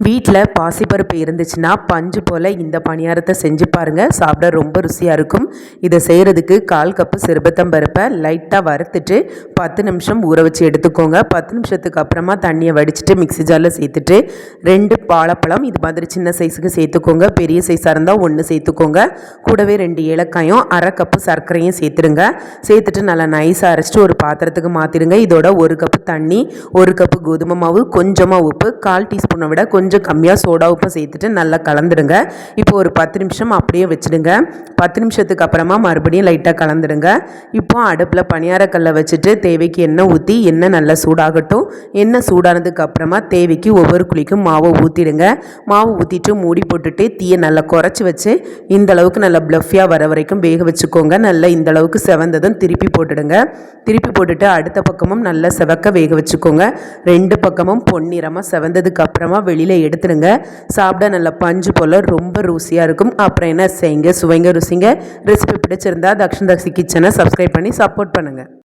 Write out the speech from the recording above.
வீட்டில் பாசிப்பருப்பு இருந்துச்சுன்னா பஞ்சு போல் இந்த பணியாரத்தை செஞ்சு பாருங்கள். சாப்பிட ரொம்ப ருசியாக இருக்கும். இதை செய்கிறதுக்கு 1/4 கப்பு சிறுபத்தம்பருப்பை லைட்டாக வறுத்துட்டு 10 நிமிஷம் ஊற வச்சு எடுத்துக்கோங்க. 10 நிமிஷத்துக்கு அப்புறமா தண்ணியை வடிச்சிட்டு மிக்ஸி ஜாரில் சேர்த்துட்டு 2 வாழைப்பழம் இது மாதிரி சின்ன சைஸுக்கு சேர்த்துக்கோங்க. பெரிய சைஸாக இருந்தால் 1 சேர்த்துக்கோங்க. கூடவே 2 ஏலக்காயும் 1/2 கப்பு சர்க்கரையும் சேர்த்துடுங்க. சேர்த்துட்டு நல்லா நைஸாக அரைச்சிட்டு ஒரு பாத்திரத்துக்கு மாற்றிடுங்க. இதோட 1 கப்பு தண்ணி, 1 கப்பு கோதுமை மாவு, கொஞ்சமாக உப்பு, 1/4 டீஸ்பூனை விட கொஞ்சம் கம்மியாக சோடா உப்பு சேர்த்துட்டு நல்லா கலந்துடுங்க. இப்போ ஒரு 10 நிமிஷம் அப்படியே வச்சுடுங்க. 10 நிமிஷத்துக்கு அப்புறமா மறுபடியும் லைட்டாக கலந்துடுங்க. இப்போ அடுப்பில் பணியாரக்கல்லை வச்சுட்டு தேவைக்கு எண்ணெய் ஊற்றி எண்ணெய் நல்லா சூடாகட்டும். எண்ணெய் சூடானதுக்கு அப்புறமா தேவைக்கு ஒவ்வொரு குழிக்கும் மாவை ஊற்றிடுங்க. மாவு ஊற்றிட்டு மூடி போட்டுட்டு தீயை நல்லா குறைச்சி வச்சு இந்த அளவுக்கு நல்லா ப்ளஃபியாக வர வரைக்கும் வேக வச்சுக்கோங்க. நல்லா இந்த அளவுக்கு செவந்ததும் திருப்பி போட்டுடுங்க. திருப்பி போட்டுட்டு அடுத்த பக்கமும் நல்லா செவக்க வேக வச்சுக்கோங்க. 2 பக்கமும் பொன்னிறமாக செவந்ததுக்கு அப்புறமா வெளியில் எடுத்துடுங்க. சாப்பிட நல்லா பஞ்சு போல் ரொம்ப ருசியாக இருக்கும். அப்புறம் என்ன செய்யுங்க, சுவைங்க, ருசிங்க. ரெசிபி பிடிச்சிருந்தா தக்ஷன் தக்ஷி கிச்சனை சப்ஸ்கிரைப் பண்ணி சப்போர்ட் பண்ணுங்கள்.